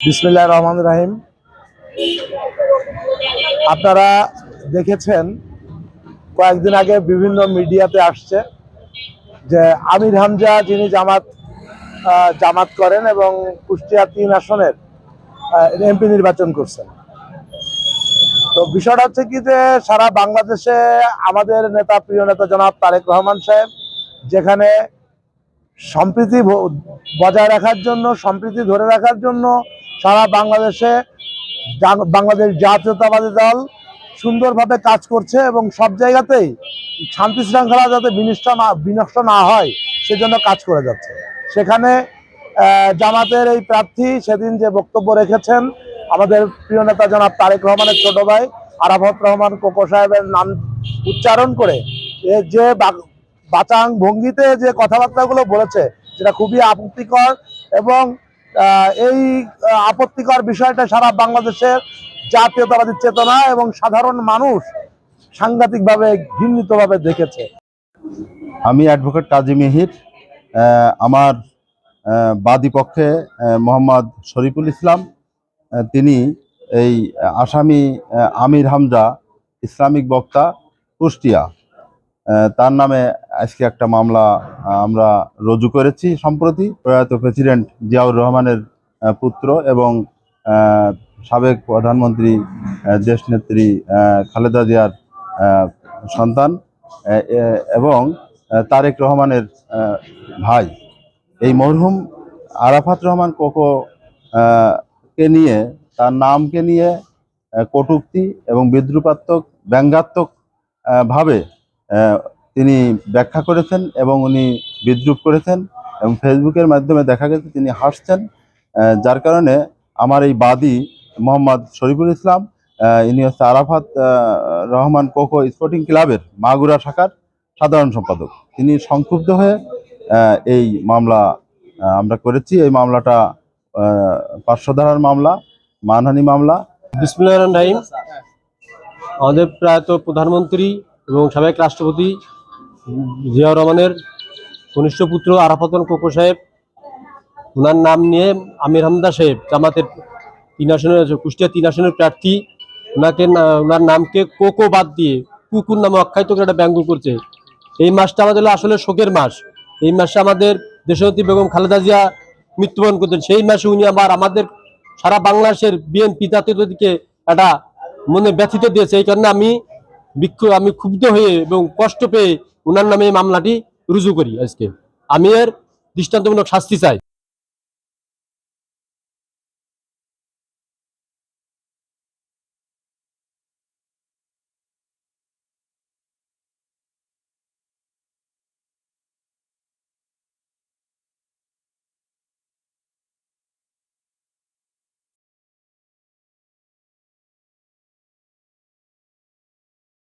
বিসমিল্লাহির রহমানির রহিম। আপনারা দেখেছেন কয়েকদিন আগে বিভিন্ন মিডিয়াতে আসছে যে আমির হামজা যিনি জামাত করেন এবং কুষ্টিয়া 3 আসনের এমপি নির্বাচন করছেন। তো বিষয়টা হচ্ছে কি যে সারা বাংলাদেশে আমাদের নেতা, প্রিয় নেতা জনাব তারেক রহমান সাহেব যেখানে সম্প্রীতি বজায় রাখার জন্য, সম্প্রীতি ধরে রাখার জন্য সারা বাংলাদেশে বাংলাদেশ জাতীয়তাবাদী দল সুন্দরভাবে কাজ করছে এবং সব জায়গাতেই শান্তি শৃঙ্খলা যাতে বিনষ্ট না হয় সেজন্য কাজ করে যাচ্ছে। সেখানে জামাতের এই প্রার্থী সেদিন যে বক্তব্য রেখেছেন, আমাদের প্রিয় নেতা জনাব তারেক রহমানের ছোট ভাই আরাফাত রহমান কোকো সাহেবের নাম উচ্চারণ করে যে বাচাং ভঙ্গিতে যে কথাবার্তাগুলো বলেছে সেটা খুবই আপত্তিকর এবং এই আপত্তিকর বিষয়টা সারা বাংলাদেশের জাতীয়তাবাদী চেতনা এবং সাধারণ মানুষ সাংঘাতিকভাবে ঘৃণিতভাবে দেখেছে। আমি অ্যাডভোকেট কাজী মিহির। আমার বাদী পক্ষে মোহাম্মদ শরীফুল ইসলাম, তিনি এই আসামি আমির হামজা ইসলামিক বক্তা কুষ্টিয়া, তার নামে আজকে একটা মামলা আমরা রুজু করেছি। সম্প্রতি প্রয়াত প্রেসিডেন্ট জিয়াউর রহমানের পুত্র এবং সাবেক প্রধানমন্ত্রী দেশনেত্রী খালেদা জিয়ার সন্তান এবং তারেক রহমানের ভাই এই মরহুম আরাফাত রহমান কোকো কে নিয়ে, তার নামকে নিয়ে কটূক্তি এবং বিদ্রুপাত্মক ব্যঙ্গাত্মক ভাবে তিনি ব্যাখ্যা করেছেন এবং উনি বিদ্রুপ করেছেন এবং ফেসবুকের মাধ্যমে দেখা গেছে তিনি হাসছেন, যার কারণে আমার এই বাদী মোহাম্মদ শরীফুল ইসলাম, ইনি হচ্ছে আরাফাত রহমান কোকো স্পোর্টিং ক্লাবের মাগুরা শাখার সাধারণ সম্পাদক। তিনি সংক্ষুব্ধ হয়ে এই মামলা আমরা করেছি। এই মামলাটা 500 ধারার মামলা, মানহানি মামলা। বিসমিল্লাহির রহমানির রহিম। আমাদের প্রয়াত প্রধানমন্ত্রী এবং সাবেক রাষ্ট্রপতি জিয়াউর রহমানের কনিষ্ঠ পুত্র আরাফাত কোকো সাহেব, ওনার নাম নিয়ে আমির হামজা সাহেব জামাতের 3 আসনের কুষ্টিয়া 3 আসনের প্রার্থী, ওনার নামকে কোকো বাদ দিয়ে কুকুর নামে আখ্যায়িত করে একটা ব্যঙ্গ করছে। এই মাসটা আমাদের আসলে শোকের মাস। এই মাসে আমাদের দেশনেত্রী বেগম খালেদা জিয়া মৃত্যুবরণ করতেন। সেই মাসে উনি আমাদের সারা বাংলাদেশের বিএনপি জাতীয়তাকে একটা মনে ব্যথিত দিয়েছে। এই কারণে আমি ক্ষুব্ধ হয়ে এবং কষ্ট পেয়ে ওনার নামে এই মামলাটি রুজু করি। আজকে আমি এর দৃষ্টান্তমূলক শাস্তি চাই।